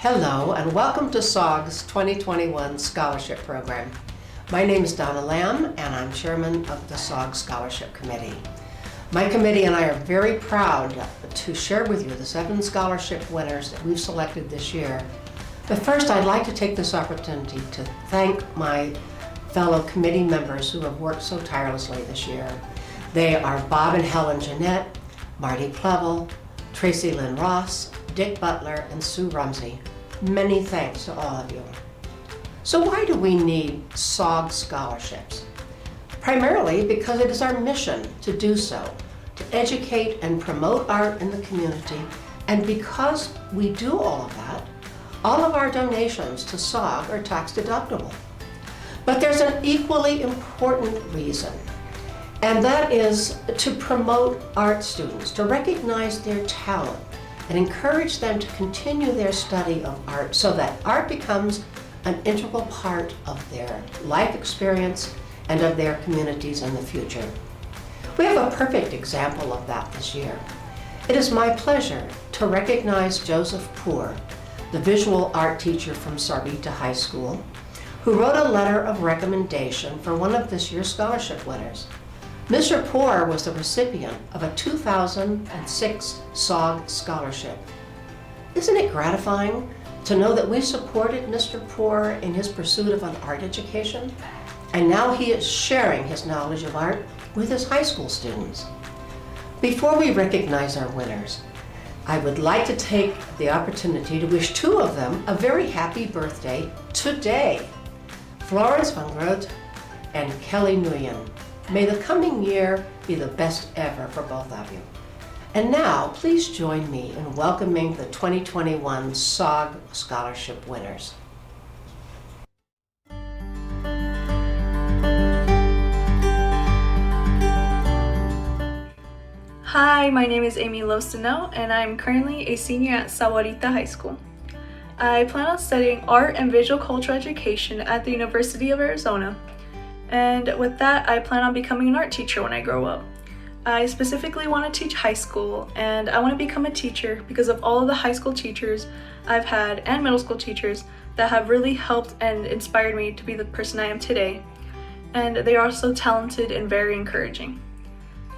Hello and welcome to SOG's 2021 Scholarship Program. My name is Donna Lam and I'm chairman of the SOG Scholarship Committee. My committee and I are very proud to share with you the 7 scholarship winners that we've selected this year. But first I'd like to take this opportunity to thank my fellow committee members who have worked so tirelessly this year. They are Bob and Helen Jeanette, Marty Plevel, Tracy Lynn Ross, Dick Butler, and Sue Rumsey. Many thanks to all of you. So why do we need SOG scholarships? Primarily because it is our mission to do so, to educate and promote art in the community, and because we do all of that, all of our donations to SOG are tax deductible. But there's an equally important reason, and that is to promote art students, to recognize their talent, and encourage them to continue their study of art so that art becomes an integral part of their life experience and of their communities in the future. We have a perfect example of that this year. It is my pleasure to recognize Joseph Poor, the visual art teacher from Sarita High School, who wrote a letter of recommendation for one of this year's scholarship winners. Mr. Poor was the recipient of a 2006 SOG scholarship. Isn't it gratifying to know that we supported Mr. Poor in his pursuit of an art education? And now he is sharing his knowledge of art with his high school students. Before we recognize our winners, I would like to take the opportunity to wish 2 of them a very happy birthday today. Florence van Groot and Kelly Nguyen. May the coming year be the best ever for both of you. And now, please join me in welcoming the 2021 SOG Scholarship winners. Hi, my name is Amy Losino, and I'm currently a senior at Sahuarita High School. I plan on studying art and visual cultural education at the University of Arizona. And with that, I plan on becoming an art teacher when I grow up. I specifically want to teach high school, and I want to become a teacher because of all of the high school teachers I've had and middle school teachers that have really helped and inspired me to be the person I am today. And they are so talented and very encouraging.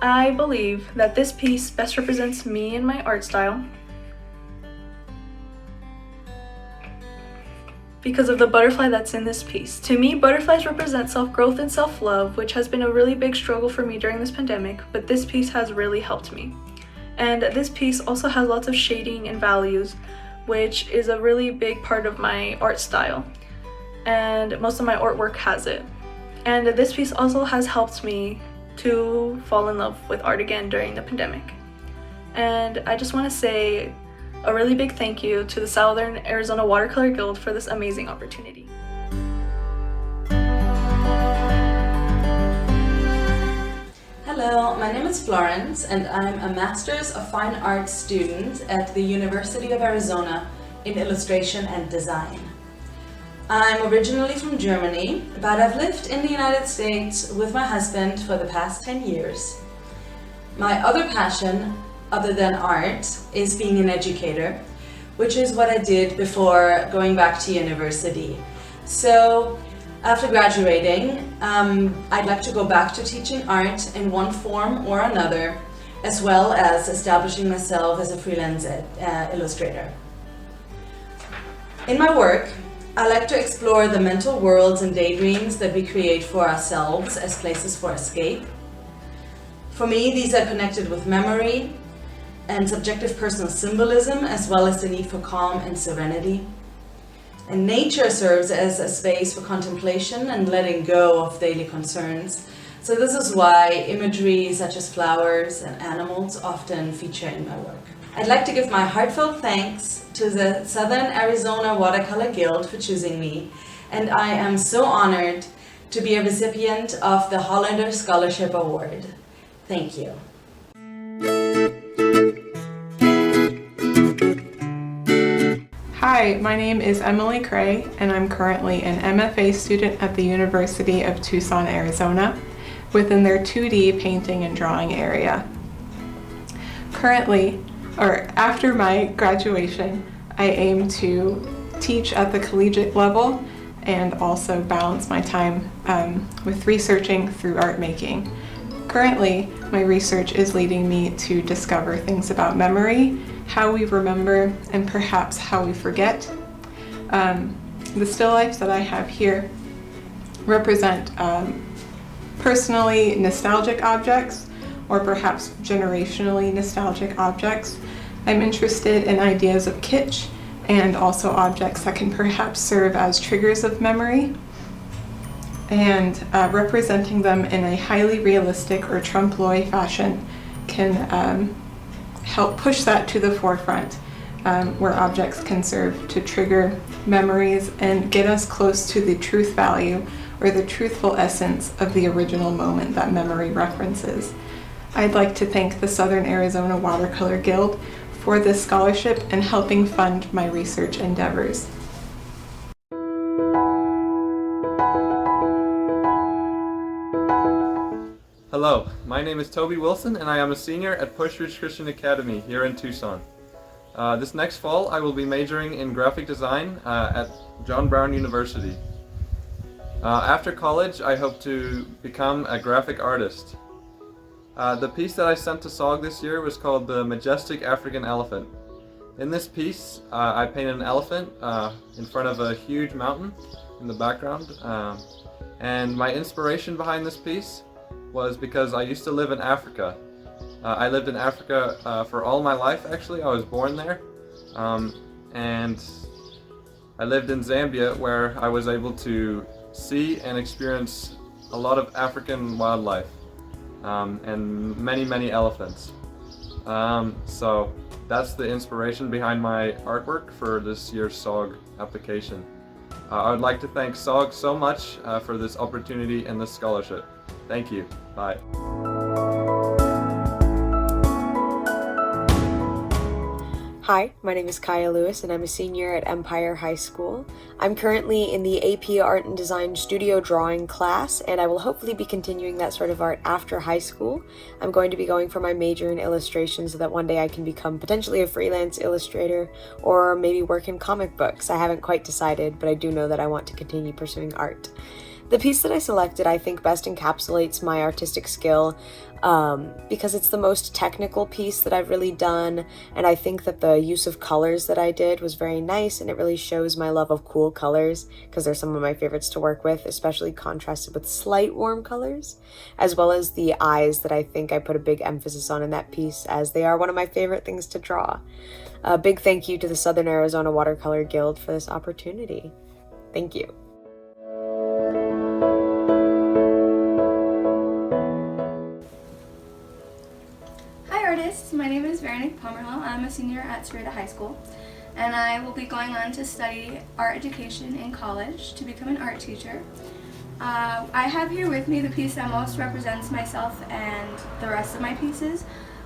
I believe that this piece best represents me and my art style because of the butterfly that's in this piece. To me, butterflies represent self-growth and self-love, which has been a really big struggle for me during this pandemic, but this piece has really helped me. And this piece also has lots of shading and values, which is a really big part of my art style. And most of my artwork has it. And this piece also has helped me to fall in love with art again during the pandemic. And I just want to say a really big thank you to the Southern Arizona Watercolor Guild for this amazing opportunity. Hello, my name is Florence and I'm a Master's of Fine Arts student at the University of Arizona in Illustration and Design. I'm originally from Germany, but I've lived in the United States with my husband for the past 10 years. My other passion, other than art, is being an educator, which is what I did before going back to university. So after graduating, I'd like to go back to teaching art in one form or another, as well as establishing myself as a freelance illustrator. In my work, I like to explore the mental worlds and daydreams that we create for ourselves as places for escape. For me, these are connected with memory and subjective personal symbolism, as well as the need for calm and serenity. And nature serves as a space for contemplation and letting go of daily concerns. So this is why imagery such as flowers and animals often feature in my work. I'd like to give my heartfelt thanks to the Southern Arizona Watercolor Guild for choosing me, and I am so honored to be a recipient of the Hollander Scholarship Award. Thank you. Hi, my name is Emily Cray, and I'm currently an MFA student at the University of Tucson, Arizona, within their 2D painting and drawing area. Currently, or after my graduation, I aim to teach at the collegiate level and also balance my time with researching through art making. Currently, my research is leading me to discover things about memory, how we remember, and perhaps how we forget. The still lifes that I have here represent personally nostalgic objects, or perhaps generationally nostalgic objects. I'm interested in ideas of kitsch and also objects that can perhaps serve as triggers of memory, and representing them in a highly realistic or trompe-l'oeil fashion can help push that to the forefront, where objects can serve to trigger memories and get us close to the truth value or the truthful essence of the original moment that memory references. I'd like to thank the Southern Arizona Watercolor Guild for this scholarship and helping fund my research endeavors. Hello, my name is Toby Wilson and I am a senior at Push Ridge Christian Academy here in Tucson. This next fall I will be majoring in graphic design at John Brown University. After college I hope to become a graphic artist. The piece that I sent to SOG this year was called The Majestic African Elephant. In this piece I painted an elephant in front of a huge mountain in the background, and my inspiration behind this piece was because I used to live in Africa. I lived in Africa for all my life actually. I was born there, and I lived in Zambia where I was able to see and experience a lot of African wildlife and many elephants. So that's the inspiration behind my artwork for this year's SOG application. I would like to thank SOG so much for this opportunity and this scholarship. Thank you. Bye. Hi, my name is Kaia Lewis and I'm a senior at Empire High School. I'm currently in the AP Art and Design Studio Drawing class, and I will hopefully be continuing that sort of art after high school. I'm going to be going for my major in illustration so that one day I can become potentially a freelance illustrator or maybe work in comic books. I haven't quite decided, but I do know that I want to continue pursuing art. The piece that I selected I think best encapsulates my artistic skill because it's the most technical piece that I've really done, and I think that the use of colors that I did was very nice, and it really shows my love of cool colors because they're some of my favorites to work with, especially contrasted with slight warm colors, as well as the eyes that I think I put a big emphasis on in that piece, as they are one of my favorite things to draw. A big thank you to the Southern Arizona Watercolor Guild for this opportunity. Thank you. My name is Veronica. I'm a senior at Serita High School, and I will be going on to study art education in college to become an art teacher. I have here with me the piece that most represents myself and the rest of my pieces.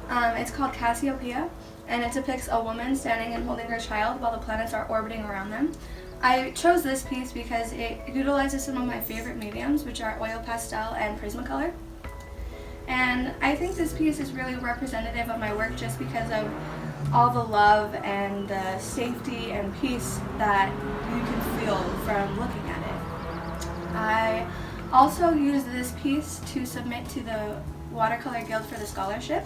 It's called Cassiopeia, and it depicts a woman standing and holding her child while the planets are orbiting around them. I chose this piece because it utilizes some of my favorite mediums, which are oil pastel and Prismacolor. And I think this piece is really representative of my work just because of all the love and the safety and peace that you can feel from looking at it. I also used this piece to submit to the Watercolor Guild for the scholarship,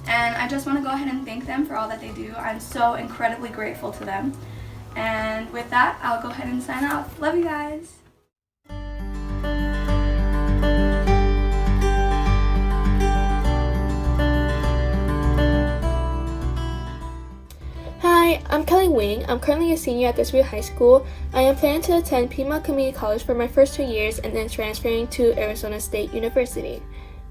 and I just want to go ahead and thank them for all that they do. I'm so incredibly grateful to them. And with that, I'll go ahead and sign off. Love you guys! Hi, I'm Kelly Wing. I'm currently a senior at Desiree High School. I am planning to attend Piedmont Community College for my first 2 years and then transferring to Arizona State University.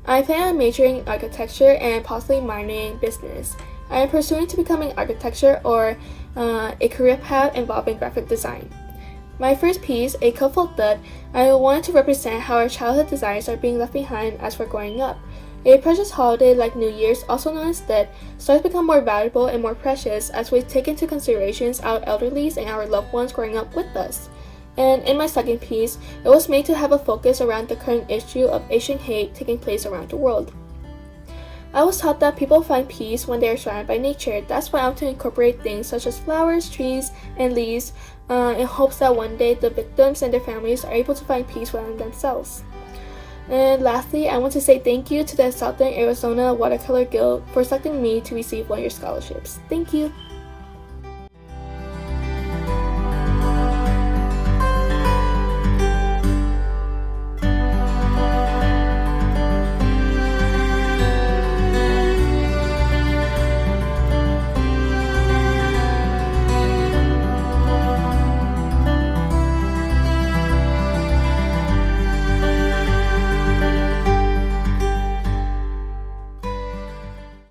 I plan on majoring in architecture and possibly minoring in business. I am pursuing to becoming architecture or a career path involving graphic design. My first piece, A Couple Thud, I wanted to represent how our childhood desires are being left behind as we're growing up. A precious holiday like New Year's, also known as Dead, starts to become more valuable and more precious as we take into considerations our elderlies and our loved ones growing up with us. And in my second piece, it was made to have a focus around the current issue of Asian hate taking place around the world. I was taught that people find peace when they are surrounded by nature. That's why I want to incorporate things such as flowers, trees, and leaves in hopes that one day the victims and their families are able to find peace within themselves. And lastly, I want to say thank you to the Southern Arizona Watercolor Guild for selecting me to receive one-year scholarships. Thank you!